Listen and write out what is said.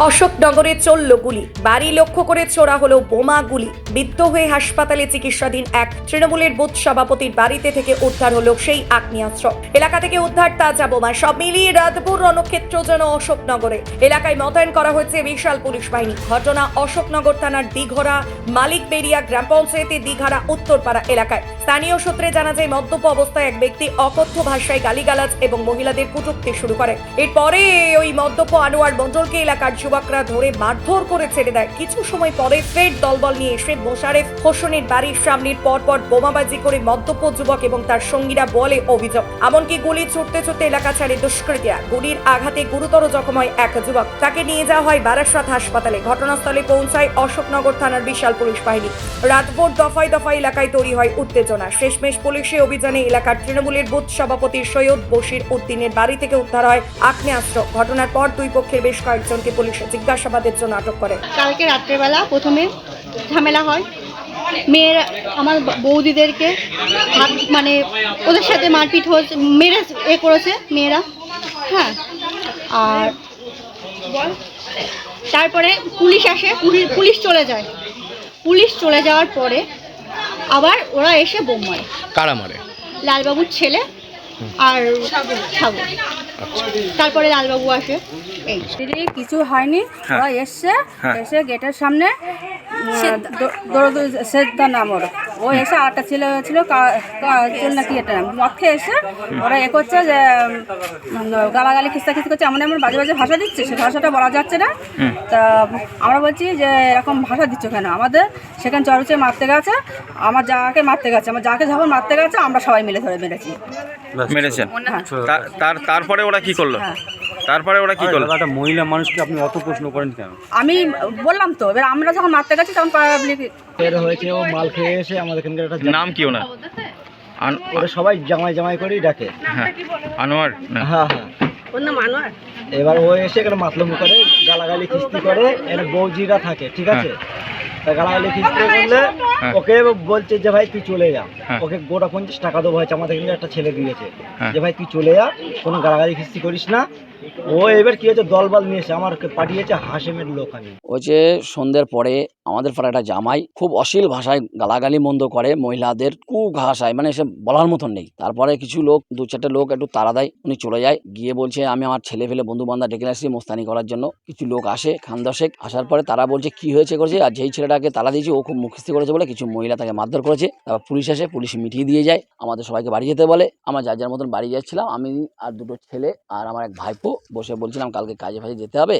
অশোকনগরে চলল গুলি, বাড়ি লক্ষ্য করে ছোড়া হলো বোমা গুলি। বিদ্ধ হয়ে হাসপাতালে চিকিৎসাধীন এক তৃণমূলের বুথ সভাপতির বাড়িতে থেকে উদ্ধার হলো সেই আগ্নেয়াস্ত্র। এলাকা থেকে উদ্ধার তাজা বোমা। সব মিলিয়ে রাতভর রণক্ষেত্র যেন অশোকনগরে। এলাকায় মোতায়েন করা হয়েছে বিশাল পুলিশ বাহিনী। ঘটনা অশোকনগর থানার দিঘরা মালিকবেড়িয়া গ্রাম পঞ্চায়েতের দিঘারা উত্তরপাড়া এলাকায়। স্থানীয় সূত্রে জানা যায়, মদ্যপ অবস্থায় এক ব্যক্তি অকথ্য ভাষায় গালিগালাজ এবং মহিলাদের কটূক্তি শুরু করে। এরপরে ওই মদ্যপ আনোয়ার মণ্ডলকে এলাকার যুবকরা ধরে মারধর করে ছেড়ে দেয়। কিছু সময় পরে ফের দলবল নিয়ে এসে মোশারেফ হোসেনের বাড়ির সামনের পরপর বোমাবাজি করে মদ্যপ যুবক এবং তার সঙ্গীরা বলে অভিযোগ। এমনকি গুলি ছুটতে ছুটতে এলাকা ছাড়ে দুষ্কৃতীরা। গুলির আঘাতে গুরুতর জখম হয় এক যুবক। তাকে নিয়ে যাওয়া হয় বারাসত হাসপাতালে। ঘটনাস্থলে পৌঁছায় অশোকনগর থানার বিশাল পুলিশ বাহিনী। রাতভর দফায় দফায় এলাকায় তৈরি হয় উত্তেজনা। শেষমেশ পুলিশি অভিযানে এলাকার তৃণমূলের বুথ সভাপতি সৈয়দ বশির উদ্দিনের বাড়ি থেকে উদ্ধার হয় আগ্নেয়াস্ত্র। ঘটনার পর দুই পক্ষের বেশ কয়েকজনকে পুলিশ জিজ্ঞাসাবাদের জন্য আটক করে। কালকে রাত্রেবেলা প্রথমে ঝামেলা হয়, মেয়েরা আমার বৌদিদেরকে মানে ওদের সাথে মারপিট হচ্ছে, মেরে করেছে মেয়েরা। হ্যাঁ, আর তারপরে পুলিশ আসে, পুলিশ চলে যায়। পুলিশ চলে যাওয়ার পরে আবার ওরা এসে বোম মারে। কারা মারে? লালবাবুর ছেলে আর সাগর। তারপরে লালবাবু আসে। এই কিছু হয়নি, ওরা এসে গেটের সামনে সেদ্ধা নাম ও এসে আরেকটা ছেলে ছিল নাকি এটা মদ খেয়ে এসে ওরা করছে যে গালাগালি খিস্তাখিস্তি করছে, এমন এমন বাজে বাজে ভাষা দিচ্ছে, সে ভাষাটা বলা যাচ্ছে না। তা আমরা বলছি যে এরকম ভাষা দিচ্ছ কেন? আমাদের সেখানে চরচে মারতে গেছে, আমার যাকে মারতে গেছে, আমার যাকে যখন মারতে গেছে আমরা সবাই মিলে ধরে মেরেছেন। তারপরে ওরা কি করলো? তারপরে ওরা কি করলো? একটা মহিলা মানুষকে আপনি অত প্রশ্ন করেন কেন? আমি বললাম তো, এবার আমরা যখন মারতে গেছি তখন পাবলিক হয়েছে, ও মাল খেয়ে এসে আমাদের এখানকার একটা নাম কি ওনার? ওরা সবাই জামাই জামাই করেই ডাকে। হ্যাঁ, আনোয়ার না? হ্যাঁ হ্যাঁ, ওর নাম আনোয়ার। এবার ও এসে এখানে মাতলম করে গালাগালি খিস্তি করে, এর বৌজিরা থাকে, ঠিক আছে? তা গালাগালি খিস্তি করলে ওকে বলছে যে ভাই তুই চলে যা। ওকে গোটা 50 টাকা দেবো হয়েছে, আমাদের এখানে একটা ছেলে দিয়েছে যে ভাই তুই চলে যা, কোনো গালাগালি খিস্তি করিস না। ও এবার কি হয়েছে, দলবল নিয়ে এসে আমার পাঠিয়েছে হাসেমের লোক। আমি ওই যে সন্ধ্যের পরে আমাদের পাড়ায় একটা জামাই খুব অশ্লীল ভাষায় গালাগালি মন্দ করে, মহিলাদের ভাষায়, মানে সে বলার মতন নেই। তারপরে কিছু লোক, 2-4টে লোক একটু তাড়া দেয়, উনি চলে যায়, গিয়ে বলছে আমি আমার ছেলে ফেলে বন্ধু বান্ধব ডেকে আসছি মোস্তানি করার জন্য। কিছু লোক আসে, খান দশেক আসার পরে তারা বলছে কি হয়েছে করেছে, আর যেই ছেলেটাকে তাড়া দিয়েছে ও খুব মুখস্থি করেছে বলে কিছু মহিলা তাকে মারধর করেছে। তারপর পুলিশ আসে, পুলিশ মিটিয়ে দিয়ে যায়, আমাদের সবাইকে বাড়ি যেতে বলে। আমার যার যার মতন বাড়ি যাচ্ছিলাম, আমি আর দুটো ছেলে আর আমার এক ভাইপো বসে বলছিলাম কালকে কাজে ফাজে যেতে হবে,